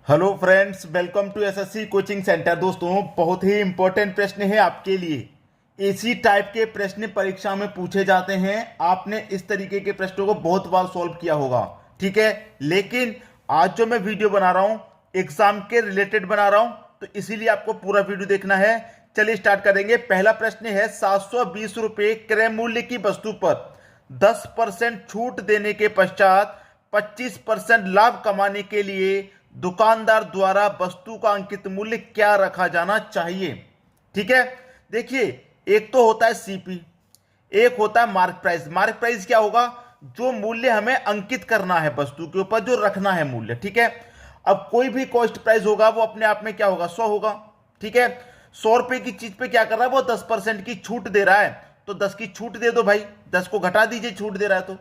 Hello friends, welcome to SSC coaching centre. दोस्तों, बहुत ही important प्रश्न है आपके लिए। इसी टाइप के प्रश्न परीक्षा में पूछे जाते हैं। आपने इस तरीके के प्रश्नों को बहुत बार सॉल्व किया होगा, ठीक है। लेकिन आज जो मैं वीडियो बना रहा हूं एग्जाम के रिलेटेड बना रहा हूं, तो इसीलिए आपको पूरा वीडियो देखना है। चलिए स्टार्ट करेंगे। पहला प्रश्न है, 720 रुपये क्रय मूल्य की वस्तु पर 10% छूट देने के पश्चात 25% लाभ कमाने के लिए दुकानदार द्वारा वस्तु का अंकित मूल्य क्या रखा जाना चाहिए। ठीक है, देखिए, एक तो होता है सीपी, एक होता है मार्क प्राइस। मार्क प्राइस क्या होगा? जो मूल्य हमें अंकित करना है वस्तु के ऊपर, जो रखना है मूल्य, ठीक है। अब कोई भी कॉस्ट प्राइस होगा वो अपने आप में क्या होगा? 100 होगा, ठीक है। 100 रुपए की चीज पे क्या कर रहा है वो? 10% की छूट दे रहा है, तो 10 की छूट दे दो भाई, 10 को घटा दीजिए, छूट दे रहा है तो,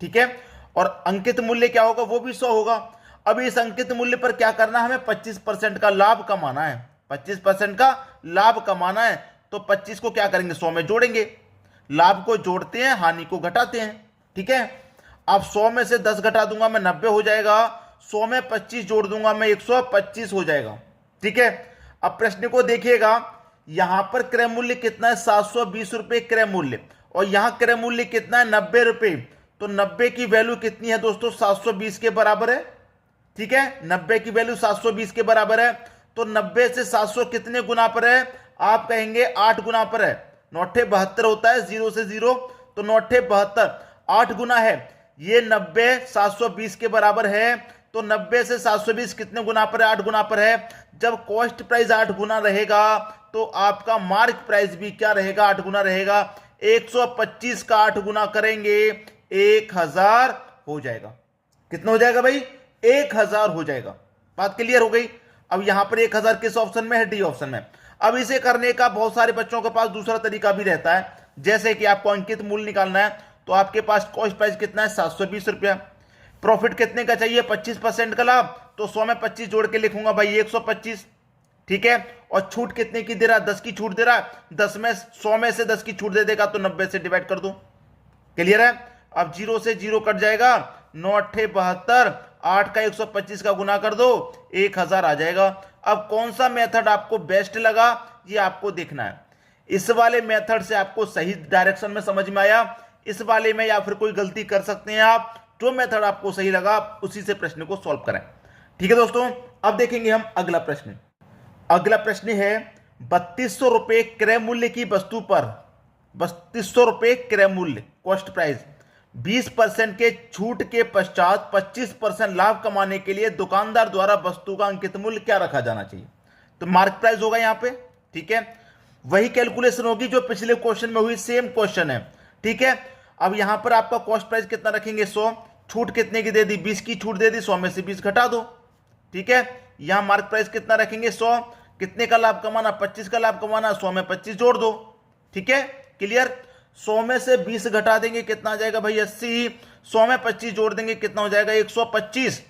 ठीक है। और अंकित मूल्य क्या होगा? वो भी 100 होगा। अब इस अंकित मूल्य पर क्या करना है? हमें 25% का लाभ कमाना है। 25% का लाभ कमाना है, तो 25 को क्या करेंगे? 100 में जोड़ेंगे। लाभ को जोड़ते हैं, हानि को घटाते हैं, ठीक है। अब 100 में से 10 घटा दूंगा मैं, 90 हो जाएगा। 100 में 25 जोड़ दूंगा मैं, 125 हो जाएगा, ठीक है। अब प्रश्न को देखिएगा, यहां पर क्रय मूल्य कितना है? 720 रुपए क्रय मूल्य, और यहां क्रय मूल्य कितना है? 90 रुपए। तो 90 की वैल्यू कितनी है दोस्तों? 720 के बराबर है, ठीक है। 90 की वैल्यू 720 के बराबर है, तो 90 से 700 कितने गुना पर है? आप कहेंगे 8 गुना पर है। 9 72 होता है, 0 से 0, तो 9 72 8 गुना है। ये 90 720 के बराबर है, तो 90 से 720 कितने गुना पर है? 8 गुना पर है। जब कॉस्ट प्राइस 8 गुना रहेगा तो आपका मार्क प्राइस भी क्या रहेगा? 8 गुना रहेगा। 125 का 8 गुना करेंगे, 1000 हो जाएगा। कितना हो जाएगा भाई? 1000 हो जाएगा। बात क्लियर हो गई। अब यहां पर 1000 किस ऑप्शन में है? डी ऑप्शन में। अब इसे करने का बहुत सारे बच्चों के पास दूसरा तरीका भी रहता है, जैसे कि आपको अंकित मूल्य निकालना है, तो आपके पास कॉस्ट प्राइस कितना है? 720 रुपया। प्रॉफिट कितने का चाहिए? 25% का लाभ, तो 100 में 25 जोड़ के लिखूंगा भाई, 125, ठीक है। और छूट कितने की दे रहा है? 10 की छूट दे रहा है। 10 में 100 में से 10 की छूट दे देगा, तो 90 से डिवाइड कर दो। क्लियर है? अब 0 से 0 कट जाएगा, 9 8 72, 8 का 125 का गुना कर दो, 1000 आ जाएगा। अब कौन सा मेथड आपको बेस्ट लगा ये आपको देखना है। इस वाले मेथड से आपको सही डायरेक्शन में समझ में आया, इस वाले में या फिर कोई गलती कर सकते हैं आप। जो मेथड आपको सही लगा उसी से प्रश्न को सॉल्व करें, ठीक है दोस्तों। अब देखेंगे हम अगला प्रश्न। अगला प्रश्न है, 3200 रुपए क्रय मूल्य की वस्तु पर 3200 रुपए क्रय मूल्य कॉस्ट प्राइस 20% के छूट के पश्चात 25% लाभ कमाने के लिए दुकानदार द्वारा वस्तु का अंकित मूल्य क्या रखा जाना चाहिए? तो मार्क प्राइस होगा यहां पे, ठीक है। वही कैलकुलेशन होगी जो पिछले क्वेश्चन में हुई, सेम क्वेश्चन है, ठीक है। अब यहां पर आपका कॉस्ट प्राइस कितना रखेंगे? 100। छूट कितने की दे दी? 20 की छूट दे दी, 100 में से 20 घटा दो, ठीक है। यहां मार्क प्राइस कितना रखेंगे? 100। कितने का लाभ कमाना? 25 का लाभ कमाना, 100 में 25 जोड़ दो, ठीक है। क्लियर? 100 में से 20 घटा देंगे, कितना आ जाएगा भाई? 80। 100 में 25 जोड़ देंगे, कितना हो जाएगा? 125।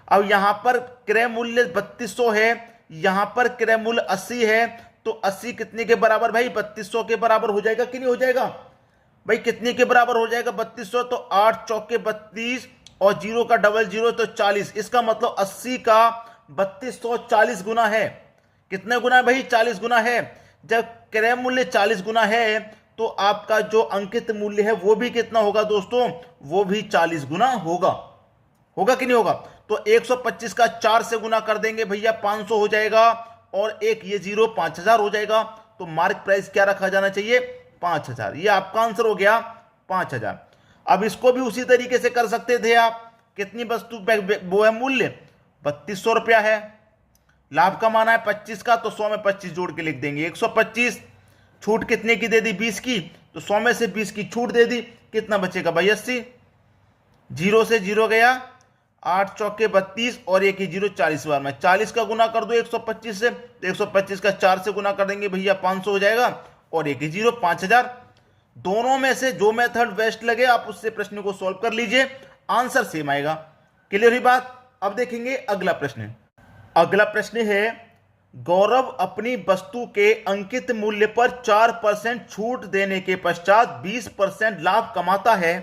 अब यहां पर क्रय मूल्य 3200 है, यहां पर क्रय मूल्य 80 है, तो 80 कितने के बराबर भाई? 3200 के बराबर हो जाएगा कि नहीं हो जाएगा भाई? कितने के बराबर हो जाएगा? 3200, तो 8 चौके 32, और 0 का डबल 0 तो 40। इसका मतलब 80 का 3200 40 गुना है। कितने गुना है भाई? 40 गुना है। जब क्रय मूल्य 40 गुना है, तो आपका जो अंकित मूल्य है वो भी कितना होगा दोस्तों? वो भी 40 गुना होगा। होगा कि नहीं होगा? तो 125 का 4 से गुना कर देंगे भैया, 500 हो जाएगा, और एक ये 0 5000 हो जाएगा। तो मार्क प्राइस क्या रखा जाना चाहिए? 5000। ये आपका आंसर हो गया, 5000। अब इसको भी उसी तरीके से कर सकते थे आप। कितनी वस्तु वो है? मूल्य 3200 रुपया है, लाभ कमाना है 25 का, तो 100 में 25 जोड़ के लिख देंगे, 125। छूट कितने की दे दी? 20 की, तो 100 में से 20 की छूट दे दी, कितना बचेगा भाई? 80। 0 से 0 गया, 8 चौके 32, और एक ही 0 40 बार में 40 का गुना कर दो 125 से, तो 125 का 4 से गुना कर देंगे भैया, 500 हो जाएगा, और एक ही 0 5000। दोनों में से जो मेथड बेस्ट लगे आप उससे प्रश्न को सॉल्व कर लीजिए, आंसर सेम आएगा। क्लियर हुई बात? अब देखेंगे अगला प्रश्न। अगला प्रश्न है, गौरव अपनी वस्तु के अंकित मूल्य पर 4% छूट देने के पश्चात 20% लाभ कमाता है।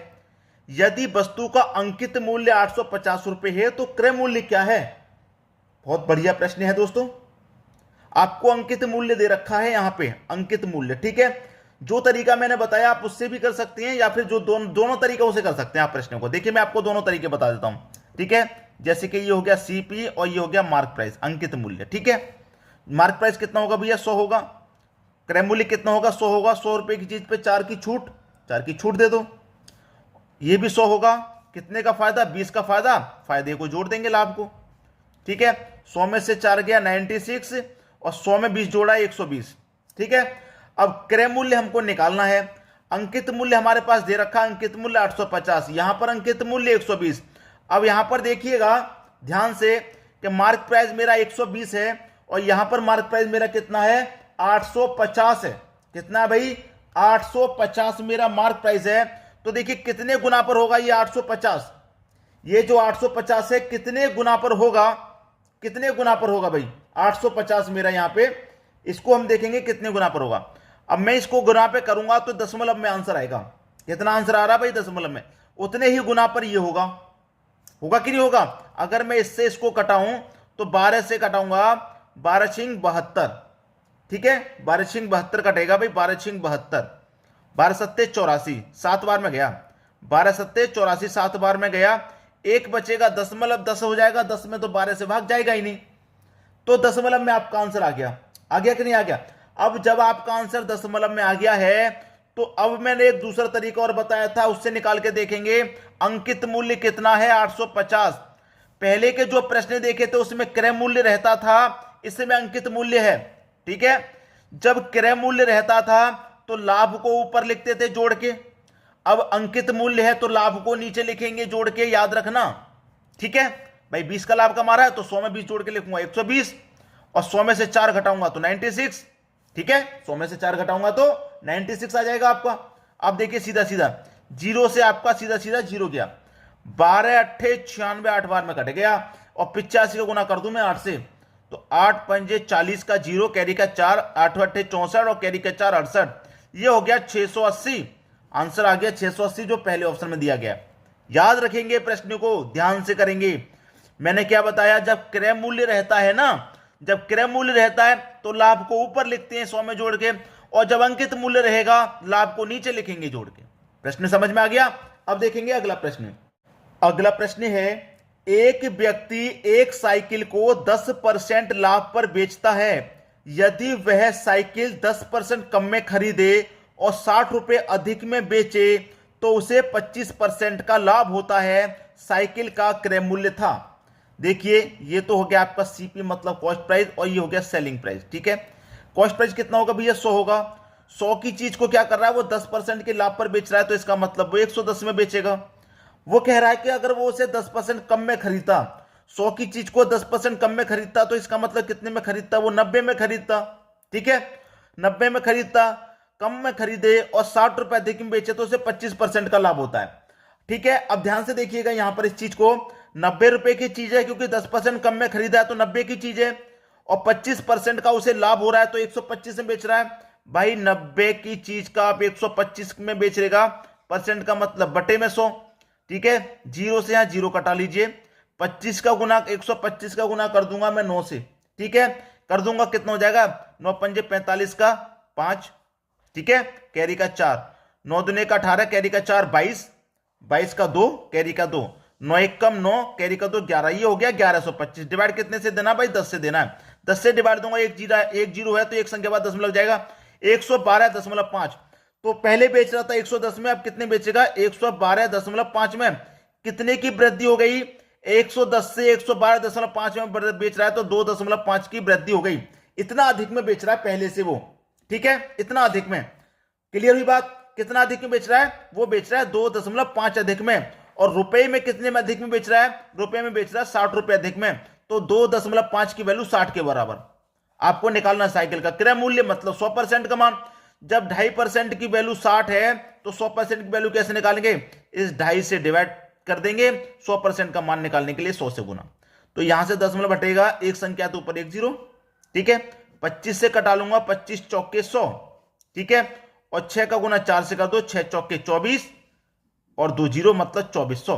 यदि वस्तु का अंकित मूल्य 850 रुपए है तो क्रय मूल्य क्या है? बहुत बढ़िया प्रश्न है दोस्तों। आपको अंकित मूल्य दे रखा है यहां पे, अंकित मूल्य, ठीक है। जो तरीका मैंने बताया आप उससे भी कर सकते हैं, या फिर जो दोनों तरीकों से कर सकते हैं आप प्रश्नों को। देखिए मैं आपको दोनों तरीके बता देता हूं, ठीक है। जैसे कि ये हो गया सीपी और ये हो गया मार्क प्राइस, अंकित मूल्य, ठीक है। मार्क प्राइस कितना होगा भैया, 100 होगा। क्रय मूल्य कितना होगा, 100 होगा। 100 रुपए की चीज पे 4 की छूट, 4 की छूट दे दो। ये भी 100 होगा। कितने का फायदा, 20 का फायदा, फायदे को जोड़ देंगे लाभ को, ठीक है। 100 में से 4 गया 96 और 100 में 20 जोड़ा 120, ठीक है। अब क्रय मूल्य हमको निकालना है। अंकित मूल्य हमारे पास दे रखा है, अंकित मूल्य 850, यहां पर अंकित मूल्य 120। अब यहां पर देखिएगा ध्यान से कि मार्क प्राइस मेरा 120 है और यहां पर मार्क प्राइस मेरा कितना है, 850 है। कितना है भाई, 850 मेरा मार्क प्राइस है। तो देखिए कितने गुना पर होगा ये 850, ये जो 850 है कितने गुना पर होगा, कितने गुना पर होगा भाई 850 मेरा यहां पे, इसको हम देखेंगे कितने गुना पर होगा। अब मैं इसको गुना पे करूंगा तो दशमलव में आंसर आएगा। कितना आंसर आ रहा भाई, दशमलव में। उतने ही गुना पर ये होगा, होगा कि नहीं होगा। अगर मैं इससे इसको कटाऊं तो 12 से कटाऊंगा, 12 छिंग 72, ठीक है। 12 छिंग 72 कटेगा भाई, 12 छिंग 72, 12 सत्ते 84, 7 बार में गया, 12 सत्ते 84, 7 बार में गया। एक बचेगा, दशमलव 10 हो जाएगा, 10 में तो 12 से भाग जाएगा ही नहीं, तो दशमलव में आपका आंसर आ गया। आ गया कि नहीं आ गया। अब जब आपका आंसर दशमलव में आ गया है तो अब मैंने एक दूसरा तरीका और बताया था, उससे निकाल के देखेंगे अंकित मूल्य कितना है, 850। पहले के जो प्रश्न देखे थे उसमें क्रय मूल्य रहता था, इसमें अंकित मूल्य है, ठीक है। जब क्रय मूल्य रहता था तो लाभ को ऊपर लिखते थे जोड़ के, अब अंकित मूल्य है तो लाभ को नीचे लिखेंगे जोड़ के, याद रखना, ठीक है भाई। 20 का लाभ कमा रहा है तो 100 में 20 जोड़ के लिखूंगा 120, और 100 में से 4 घटाऊंगा तो 96, ठीक है। 100 में से 4 घटाऊंगा तो 96 आ जाएगा आपका। अब देखिए सीधा सीधा जीरो से आपका सीधा सीधा जीरो गया, 12 अट्ठे 96, 8 बार में कट गया, और 85 का गुना कर दूं मैं 8 से, तो 8 पंजे 40 का जीरो, कैरी का 4, 8 अट्ठे 64 और कैरी का 4 68, ये हो गया 680। आंसर आ गया 680 जो पहले ऑप्शन में दिया गया। याद रखेंगे प्रश्न को, ध्यान से करेंगे। मैंने क्या बताया, जब क्रय मूल्य रहता है ना, जब क्रय मूल्य रहता है तो लाभ को ऊपर लिखते हैं 100 में जोड़ के, और जब अंकित मूल्य रहेगा लाभ को नीचे लिखेंगे जोड़ के। प्रश्न समझ में आ गया। अब देखेंगे अगला प्रश्न। अगला प्रश्न है, एक व्यक्ति एक साइकिल को 10% लाभ पर बेचता है। यदि वह साइकिल 10% कम में खरीदे और 60 रुपए अधिक में बेचे तो उसे 25% का लाभ होता है। साइकिल का क्रय मूल्य था। देखिए ये तो हो गया आपका सीपी मतलब कॉस्ट प्राइस, और ये हो गया सेलिंग प्राइस, ठीक है। कॉस्ट प्राइस कितना होगा भैया, 100 होगा। 100 की चीज को क्या कर रहा है, वो 10% के लाभ पर बेच रहा है, तो इसका मतलब वो 110 में बेचेगा। वो कह रहा है कि अगर वो उसे 10% कम में खरीदता, 100 की चीज को 10% कम में खरीदता, तो इसका मतलब कितने में खरीदता, वो 90 में खरीदता, ठीक है। 90 में खरीदता, कम में खरीदे और 60 रुपए अधिक में बेचे तो उसे 25% का लाभ होता है, ठीक है। अब ध्यान से देखिएगा यहां पर इस चीज को, 90 रुपए की चीज है क्योंकि 10% कम में खरीदा है तो 90 की चीज है, और 25% का उसे लाभ हो रहा है तो 125 में बेच रहा है। भाई 90 की चीज का आप 125 में बेच लेगा, परसेंट का मतलब बटे में 100, ठीक है। जीरो से यहां जीरो कटा लीजिए, 25 का गुना 125 का गुना कर दूंगा मैं 9 से, ठीक है। कर दूंगा कितना हो जाएगा, 9 पंजे 45 का 5, ठीक है, कैरी का 4, 9 दुने का 18, कैरी का 4 22, 22 का 2, कैरी का 2, 9 एक कम 9, कैरी का 2 11, ये हो गया 1125। डिवाइड कितने से देना भाई, 10 से देना है। 10 से डिवाइड दूंगा, एक जीरो है तो एक संख्या बाद 10 में लग जाएगा, 112.5। तो पहले बेच रहा था 110 में, अब कितने बेचेगा, 112.5 में। कितने की वृद्धि हो गई, 110 से 112.5 में बेच रहा है तो 2.5 की वृद्धि हो गई। इतना अधिक में बेच रहा है पहले से वो, ठीक है, इतना अधिक में। क्लियर हुई बात, कितना अधिक में बेच रहा है, वो बेच रहा है 2.5 अधिक में। और रुपए में कितने में अधिक में बेच रहा है, रुपए में बेच रहा है 60 रुपए अधिक में, तो 2.5 की वैल्यू 60 के बराबर आपको निकालना है साइकिल का क्रय मूल्य, मतलब 100% का मान। जब 2.5% की वैल्यू 60 है तो 100% की वैल्यू कैसे निकालेंगे, इस 2.5 से डिवाइड कर देंगे 100% का मान निकालने के लिए 100 से गुना। तो यहां से दशमलव हटेगा, एक संख्या तो ऊपर एक जीरो, ठीक है। 25 से कटा लूंगा, 25 चौके 100, ठीक है, और 6 का गुना 4 से कर दो, 6 चौके 24 और 2 जीरो मतलब 2400।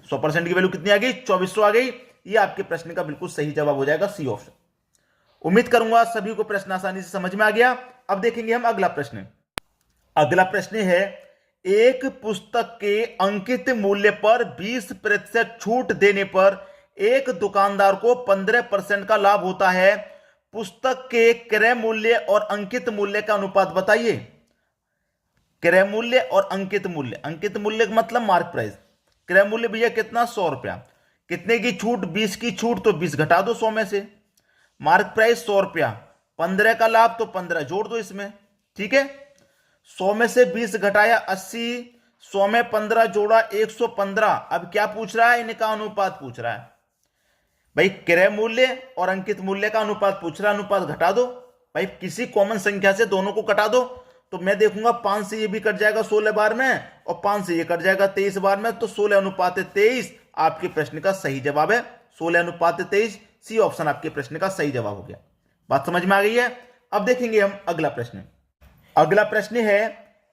100% की वैल्यू कितनी आ गई, 2400 आ गई। ये आपके प्रश्न का बिल्कुल सही जवाब हो जाएगा, सी ऑप्शन। उम्मीद करूंगा सभी को प्रश्न आसानी से समझ में आ गया। अब देखेंगे हम अगला प्रश्न। अगला प्रश्न है, एक पुस्तक के अंकित मूल्य पर 20% छूट देने पर एक दुकानदार को 15% का लाभ होता है। पुस्तक के क्रय मूल्य और अंकित मूल्य का अनुपात बताइए। क्रय मूल्य और अंकित मूल्य, अंकित मूल्य का मतलब मार्क प्राइस। क्रय मूल्य भैया कितना, 100 रुपया। कितने की छूट, 20 की छूट, तो 20 घटा दो 100 में से। मार्क प्राइस 100 रुपया, 15 का लाभ तो 15 जोड़ दो इसमें। ठीक है, 100 में से 20 घटाया 80, 100 में 15 जोड़ा 115। अब क्या पूछ रहा है, इनका अनुपात पूछ रहा है भाई। क्रय मूल्य और अंकित मूल्य का अनुपात पूछ रहा है, अनुपात घटा दो भाई। किसी कॉमन संख्या से दोनों को घटा दो, तो मैं देखूंगा 5 से ये भी कट जाएगा 16 बार में, और 5 से ये कट जाएगा 23 बार में, तो 16:23 आपके प्रश्न का सही जवाब है। 16:23, सी ऑप्शन आपके प्रश्न का सही जवाब हो गया। बात समझ में आ गई है। अब देखेंगे हम अगला प्रश्न। अगला प्रश्न है,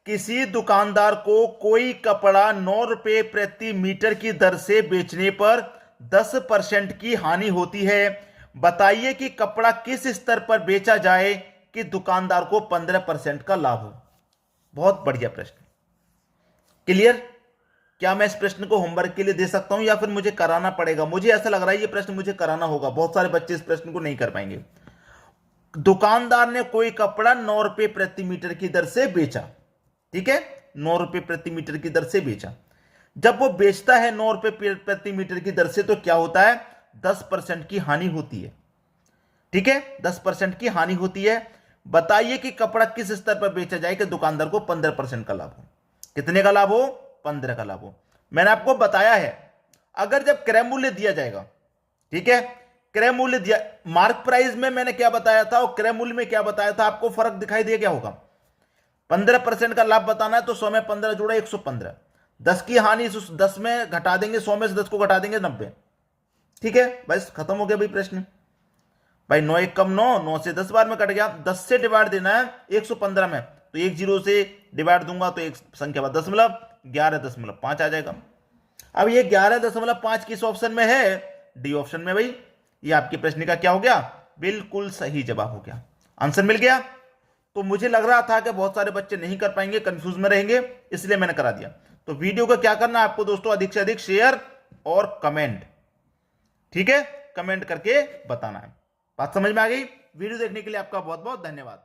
किसी दुकानदार को कोई कपड़ा 9 रुपए प्रति मीटर की दर से बेचने पर 10% की हानि होती है। बताइए कि कपड़ा किस स्तर पर बेचा जाए कि दुकानदार को 15% का लाभ हो। बहुत बढ़िया प्रश्न, क्लियर। क्या मैं इस प्रश्न को होमवर्क के लिए दे सकता हूं या फिर मुझे कराना पड़ेगा? मुझे ऐसा लग रहा है ये प्रश्न मुझे कराना होगा, बहुत सारे बच्चे इस प्रश्न को नहीं कर पाएंगे। दुकानदार ने कोई कपड़ा 9 रुपए प्रति मीटर की दर से बेचा, ठीक है, 9 रुपए प्रति मीटर की दर से बेचा। जब वो बेचता है 9 रुपए प्रति मीटर की दर से, तो क्या होता है, 10% की हानि होती है। ठीक है, 10% की हानि होती है। बताइए कि कपड़ा किस स्तर पर बेचा जाए कि दुकानदार को 15% का लाभ हो। कितने का लाभ हो, 15 का लाभ हो। मैंने आपको बताया है, अगर जब क्रय मूल्य दिया जाएगा, ठीक है, क्रय मूल्य दिया, मार्क प्राइस में मैंने क्या बताया था और क्रय मूल्य में क्या बताया था, आपको फर्क दिखाई दे क्या होगा। 15% का लाभ बताना है तो 100 में 15 जोड़ा 115, 10 की हानि 10 में घटा देंगे, 100 में से 10 को घटा देंगे 90। ठीक है, बस खत्म हो गया भाई प्रश्न। भाई 9 एक कम 9, 9 से 10 बार में कट गया। 10 से डिवाइड देना है 115 में, तो 1 0 से डिवाइड दूंगा तो एक संख्या बाद 11.5 आ जाएगा। अब ये 11.5 किस ऑप्शन में है, डी ऑप्शन में भाई। ये आपके प्रश्न का क्या हो गया, बिल्कुल सही जवाब हो गया, आंसर मिल गया। तो मुझे लग रहा था कि बहुत सारे बच्चे नहीं कर पाएंगे, कंफ्यूज में रहेंगे, इसलिए मैंने करा दिया। तो वीडियो को क्या करना है आपको दोस्तों, अधिक से अधिक शेयर और कमेंट, ठीक है, कमेंट करके बताना है। बात समझ में आ गई। वीडियो देखने के लिए आपका बहुत बहुत धन्यवाद।